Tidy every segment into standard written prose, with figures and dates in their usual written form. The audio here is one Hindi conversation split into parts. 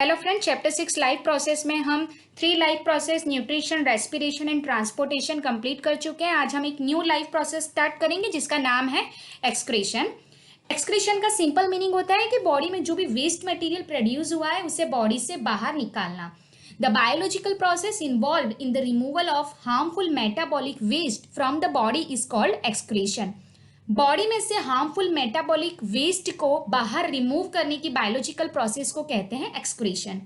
Hello friend, chapter 6 life process में हम 3 life process nutrition, respiration and transportation complete कर चुके हैं। आज हम एक न्यू लाइफ प्रोसेस स्टार्ट करेंगे जिसका नाम है एक्सक्रीशन। एक्सक्रीशन का सिंपल मीनिंग होता है कि बॉडी में जो भी वेस्ट मटेरियल प्रोड्यूस हुआ है उसे बॉडी से बाहर निकालना। The biological process involve in the removal of harmful metabolic waste from the body is called excretion. Body में से हार्मफुल मेटाबॉलिक वेस्ट को बाहर रिमूव करने की बायोलॉजिकल प्रोसेस को कहते हैं excretion.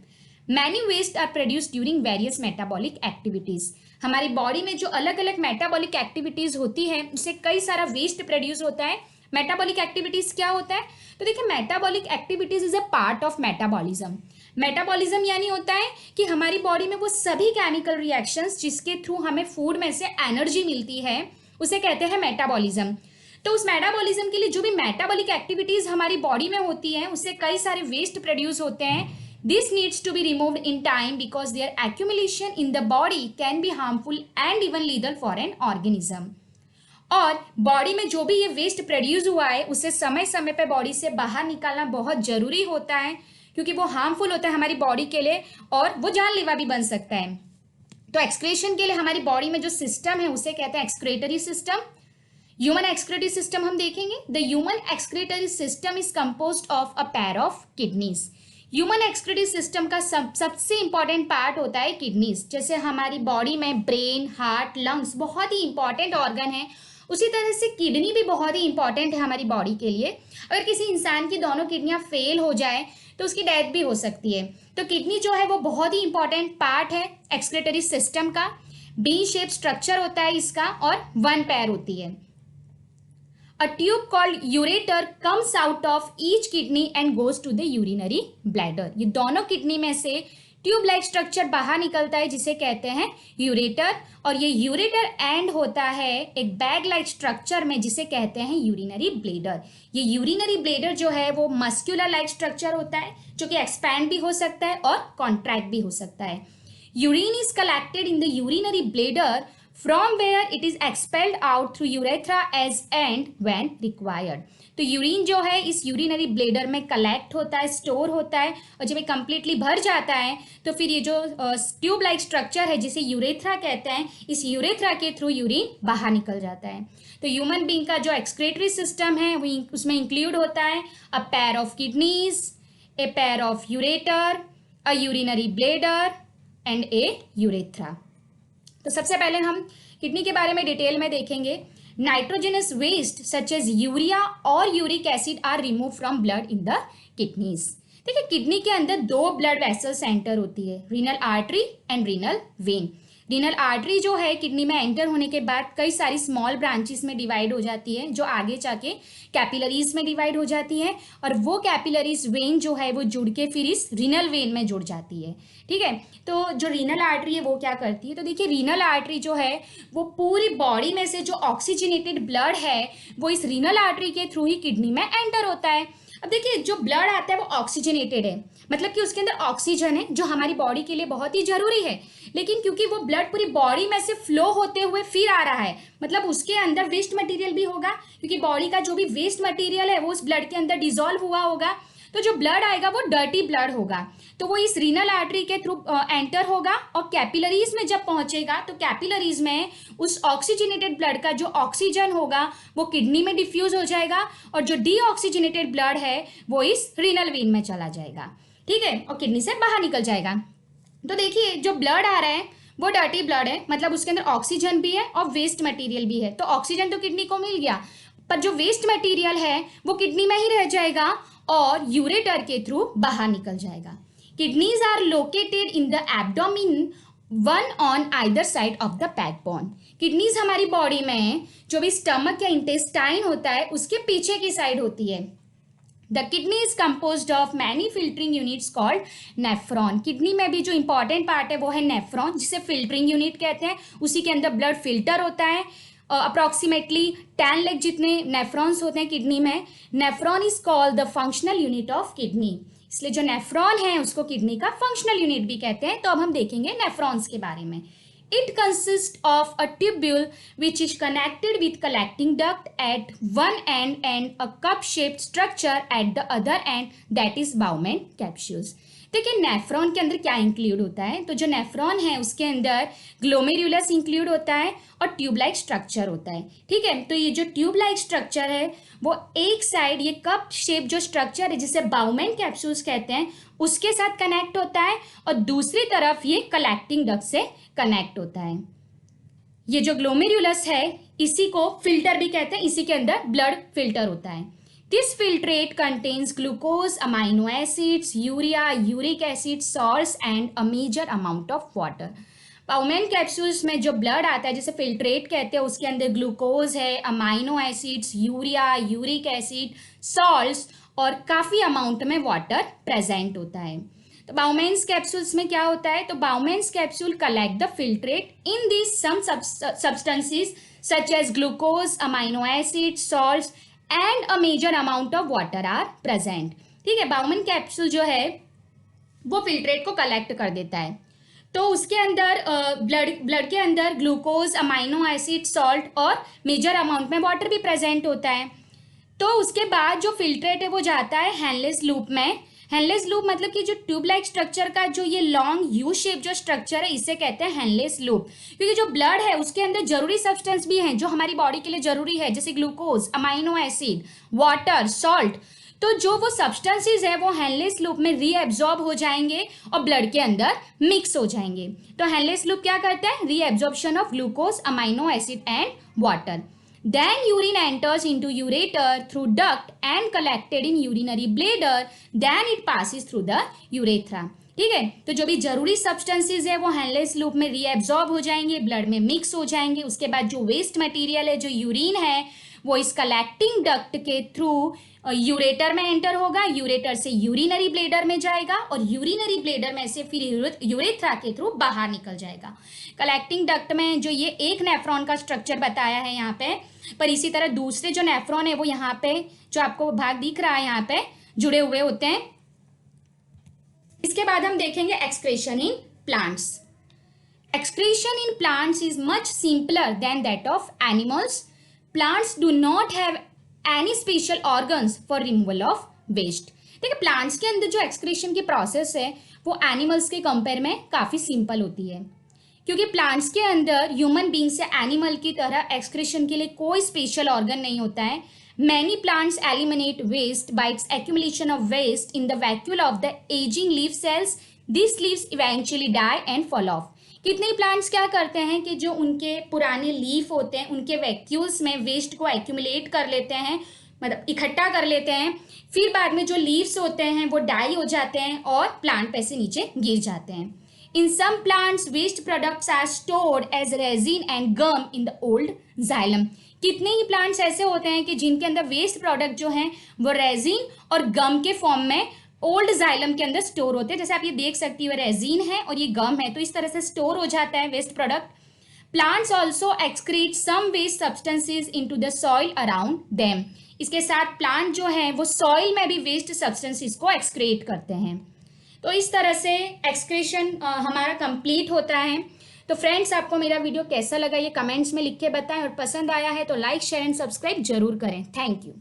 Many waste are produced during various metabolic activities. हमारी बॉडी में जो अलग अलग मेटाबॉलिक एक्टिविटीज होती है उससे कई सारा वेस्ट प्रोड्यूस होता है। मेटाबॉलिक एक्टिविटीज क्या होता है? तो देखिए, metabolic activities is a part of metabolism. Metabolism यानी होता है कि हमारी बॉडी में वो सभी केमिकल रिएक्शंस जिसके थ्रू हमें फूड में से एनर्जी मिलती है उसे कहते हैं मेटाबॉलिज्म। तो उस मेटाबॉलिज्म के लिए जो भी मेटाबॉलिक एक्टिविटीज हमारी बॉडी में होती हैं उससे कई सारे वेस्ट प्रोड्यूस होते हैं। This needs to be removed in time because their accumulation in the body can be harmful and even lethal for an organism. और बॉडी में जो भी ये वेस्ट प्रोड्यूस हुआ है उसे समय समय पे बॉडी से बाहर निकालना बहुत जरूरी होता है, क्योंकि वो हार्मफुल होता है हमारी बॉडी के लिए और वो जानलेवा भी बन सकता है। तो एक्सक्रीशन के लिए हमारी बॉडी में जो सिस्टम है उसे कहते हैं excretory system. Human excretory system हम देखेंगे। The human excretory system is composed of a pair of kidneys. Human excretory system का सबसे इंपॉर्टेंट पार्ट होता है किडनीज। जैसे हमारी बॉडी में ब्रेन, हार्ट, लंग्स बहुत ही इंपॉर्टेंट ऑर्गन है, उसी तरह से किडनी भी बहुत ही इंपॉर्टेंट है हमारी बॉडी के लिए। अगर किसी इंसान की दोनों किडनियां फेल हो जाए तो उसकी डेथ भी हो सकती है। तो किडनी जो है वो बहुत ही इंपॉर्टेंट पार्ट है एक्सक्रीटरी सिस्टम का। बी शेप स्ट्रक्चर होता है इसका और 1 पैर होती है। A tube called ureter comes out of each kidney and goes to the urinary bladder. ये दोनों किडनी में से ट्यूब लाइक स्ट्रक्चर बाहर निकलता है जिसे कहते हैं यूरेटर, और ये यूरेटर एंड होता है एक बैग लाइक स्ट्रक्चर में जिसे कहते हैं यूरिनरी ब्लेडर। ये यूरिनरी ब्लेडर जो है वो मस्क्यूलर लाइक स्ट्रक्चर होता है जो कि एक्सपैंड भी हो सकता है और कॉन्ट्रैक्ट भी हो सकता है। Urine is collected in the urinary bladder from where it is expelled out through urethra as and when required. तो यूरिन जो है इस यूरिनरी ब्लेडर में कलेक्ट होता है, स्टोर होता है, और जब ये कंप्लीटली भर जाता है तो फिर ये जो ट्यूब लाइक स्ट्रक्चर है जिसे यूरेथ्रा कहते हैं, इस यूरेथ्रा के थ्रू यूरिन बाहर निकल जाता है। तो ह्यूमन बीइंग का जो एक्सक्रीटरी सिस्टम है वो उसमें इंक्लूड होता है a pair of kidneys, a pair of ureter, a urinary bladder and A urethra. तो सबसे पहले हम किडनी के बारे में डिटेल में देखेंगे। Nitrogenous waste such as urea और uric acid are remove from blood in the kidneys. देखिए, किडनी के अंदर 2 ब्लड वेसल सेंटर होती है, renal artery and renal vein. Renal artery जो है किडनी में एंटर होने के बाद कई सारी स्मॉल ब्रांचेस में डिवाइड हो जाती है जो आगे जाके कैपिलरीज में डिवाइड हो जाती है, और वो कैपिलरीज वेन जो है वो जुड़ के फिर इस रीनल वेन में जुड़ जाती है। ठीक है, तो जो रीनल आर्टरी है वो क्या करती है? तो देखिए, रीनल आर्टरी जो है वो पूरी बॉडी में से जो ऑक्सीजनेटेड ब्लड है वो इस रीनल आर्टरी के थ्रू ही किडनी में एंटर होता है। अब देखिए, जो ब्लड आता है वो ऑक्सीजनेटेड है, मतलब कि उसके अंदर ऑक्सीजन है जो हमारी बॉडी के लिए बहुत ही जरूरी है। लेकिन क्योंकि वो ब्लड पूरी बॉडी में से फ्लो होते हुए फिर आ रहा है, मतलब उसके अंदर वेस्ट मटेरियल भी होगा, क्योंकि बॉडी का जो भी वेस्ट मटेरियल है वो उस ब्लड के अंदर डिजोल्व हुआ होगा। तो जो ब्लड आएगा वो डर्टी ब्लड होगा, तो वो इस रीनल आर्टरी के थ्रू एंटर होगा और कैपिलरीज में जब पहुंचेगा तो कैपिलरीज में उस ऑक्सीजनेटेड ब्लड का जो ऑक्सीजन होगा वो किडनी में डिफ्यूज हो जाएगा, और जो डीऑक्सीजनेटेड ब्लड है वो इस रीनल वेन में चला जाएगा। ठीक है, और किडनी से बाहर निकल जाएगा। तो देखिए, जो ब्लड आ रहा है वो डर्टी ब्लड है, मतलब उसके अंदर ऑक्सीजन भी है और वेस्ट मटेरियल भी है। तो ऑक्सीजन तो किडनी को मिल गया, पर जो वेस्ट मटेरियल है वो किडनी में ही रह जाएगा और यूरेटर के थ्रू बाहर निकल जाएगा। Kidneys are located in the abdomen, one on either side of the backbone. Kidneys हमारी बॉडी में जो भी स्टमक या इंटेस्टाइन होता है उसके पीछे की साइड होती है। The kidney is composed of many filtering units called nephron. Kidney में भी जो इंपॉर्टेंट पार्ट है वो है नेफ्रॉन, जिसे फिल्टरिंग यूनिट कहते हैं। उसी के अंदर ब्लड फिल्टर होता है। अप्रॉक्सीमेटली 10 लाख जितने नेफ्रॉन्स होते हैं किडनी में। Nephron is called the functional unit of kidney, इसलिए जो नेफ्रॉन है उसको किडनी का फंक्शनल यूनिट भी कहते हैं। तो अब हम देखेंगे नेफ्रॉन्स के बारे में। It consists of a tubule which is connected with collecting duct at one end and a cup-shaped structure at the other end, that is Bowman capsules. देखिए नेफ्रॉन के अंदर क्या इंक्लूड होता है, तो जो नेफ्रॉन है उसके अंदर ग्लोमेरुलस इंक्लूड होता है और ट्यूब लाइक स्ट्रक्चर होता है। ठीक है, तो ये जो ट्यूब लाइक स्ट्रक्चर है वो एक साइड ये कप शेप जो स्ट्रक्चर है जिसे बाउमेन कैप्सूल्स कहते हैं उसके साथ कनेक्ट होता है और दूसरी तरफ ये कलेक्टिंग डक्ट से कनेक्ट होता है। ये जो ग्लोमेरुलस है इसी को फिल्टर भी कहते हैं, इसी के अंदर ब्लड फिल्टर होता है। This filtrate contains glucose, amino acids, urea, uric acid, salts and a major amount of water. Bowmen capsules में जो ब्लड आता है जिसे फिल्ट्रेट कहते हैं उसके अंदर ग्लूकोज है, amino acids, urea, uric acid, salts और काफ़ी अमाउंट में वाटर प्रेजेंट होता है। तो बाउमेन्स कैप्सूल्स में क्या होता है, तो Bowman's capsule collect the filtrate in this some substances such as glucose, amino acid, salts and a major amount of water are present. ठीक है, बाउमेन कैप्सूल जो है वो फिल्ट्रेट को कलेक्ट कर देता है, तो उसके अंदर ब्लड के अंदर ग्लूकोज, अमाइनो एसिड, सॉल्ट और मेजर अमाउंट में वाटर भी प्रेजेंट होता है। तो उसके बाद जो फिल्ट्रेट है वो जाता है हेनलेस लूप में। हेनलेस लूप मतलब कि जो ट्यूब लाइक स्ट्रक्चर का जो ये लॉन्ग यू शेप जो स्ट्रक्चर है इसे कहते हैं हेनलेस लूप, क्योंकि जो ब्लड है उसके अंदर जरूरी सब्सटेंस भी हैं जो हमारी बॉडी के लिए जरूरी है, जैसे glucose, amino acid, water, salt. तो जो वो सब्सटेंसेस है वो हेनलेस लूप में रीएब्जॉर्ब हो जाएंगे और ब्लड के अंदर मिक्स हो जाएंगे। तो हेनलेस लूप क्या करता है, reabsorption of glucose, amino acid and water. Then urine enters into ureter through duct and collected in urinary bladder. Then it passes through the urethra. ठीक है, तो जो भी जरूरी सब्सटेंसेस है वो हेनलेस लूप में रीएब्जॉर्ब हो जाएंगे, ब्लड में मिक्स हो जाएंगे। उसके बाद जो वेस्ट मटेरियल है जो यूरिन है वो इस कलेक्टिंग डक्ट के थ्रू यूरेटर में एंटर होगा, यूरेटर से यूरिनरी ब्लेडर में जाएगा और यूरिनरी ब्लेडर में से फिर यूरेथ्रा के थ्रू बाहर निकल जाएगा। कलेक्टिंग डक्ट में जो ये एक नेफ्रॉन का स्ट्रक्चर बताया है यहाँ पे, पर इसी तरह दूसरे जो नेफ्रॉन है वो यहाँ पे जो आपको भाग दिख रहा है यहाँ पे जुड़े हुए होते हैं। इसके बाद हम देखेंगे excretion in plants. Excretion in plants is much simpler than that of animals. Plants do not have any special organs for removal of waste. देखिए प्लांट्स के अंदर जो एक्सक्रीशन की प्रोसेस है वो एनिमल्स के कंपेयर में काफ़ी सिंपल होती है, क्योंकि प्लांट्स के अंदर ह्यूमन बींग से एनिमल की तरह एक्सक्रीशन के लिए कोई स्पेशल ऑर्गन नहीं होता है। Many plants eliminate waste by its accumulation of waste in the vacuole of the aging leaf cells. These leaves eventually die and fall off. कितने प्लांट्स क्या करते हैं कि जो उनके पुराने लीफ होते हैं उनके वैक्यूल्स में वेस्ट को एक्यूमुलेट कर लेते हैं, मतलब इकट्ठा कर लेते हैं, फिर बाद में जो लीव्स होते हैं वो डाई हो जाते हैं और प्लांट पे से नीचे गिर जाते हैं। In some plants, waste products are stored as resin and gum in the old xylem. कितने ही प्लांट्स ऐसे होते हैं कि जिनके अंदर वेस्ट प्रोडक्ट जो हैं वो रेजिन और गम के फॉर्म में ओल्ड जाइलम के अंदर स्टोर होते हैं। जैसे आप ये देख सकती हो रेजिन है और ये गम है, तो इस तरह से स्टोर हो जाता है waste product. Plants also excrete some waste substances into the soil around them. इसके साथ प्लांट जो है वो सॉइल में भी वेस्ट सब्सटेंसेज को एक्सक्रीट करते हैं। तो इस तरह से एक्सक्रीशन हमारा कंप्लीट होता है। तो फ्रेंड्स, आपको मेरा वीडियो कैसा लगा ये कमेंट्स में लिख के बताएं और पसंद आया है तो लाइक, शेयर एंड सब्सक्राइब जरूर करें। Thank you.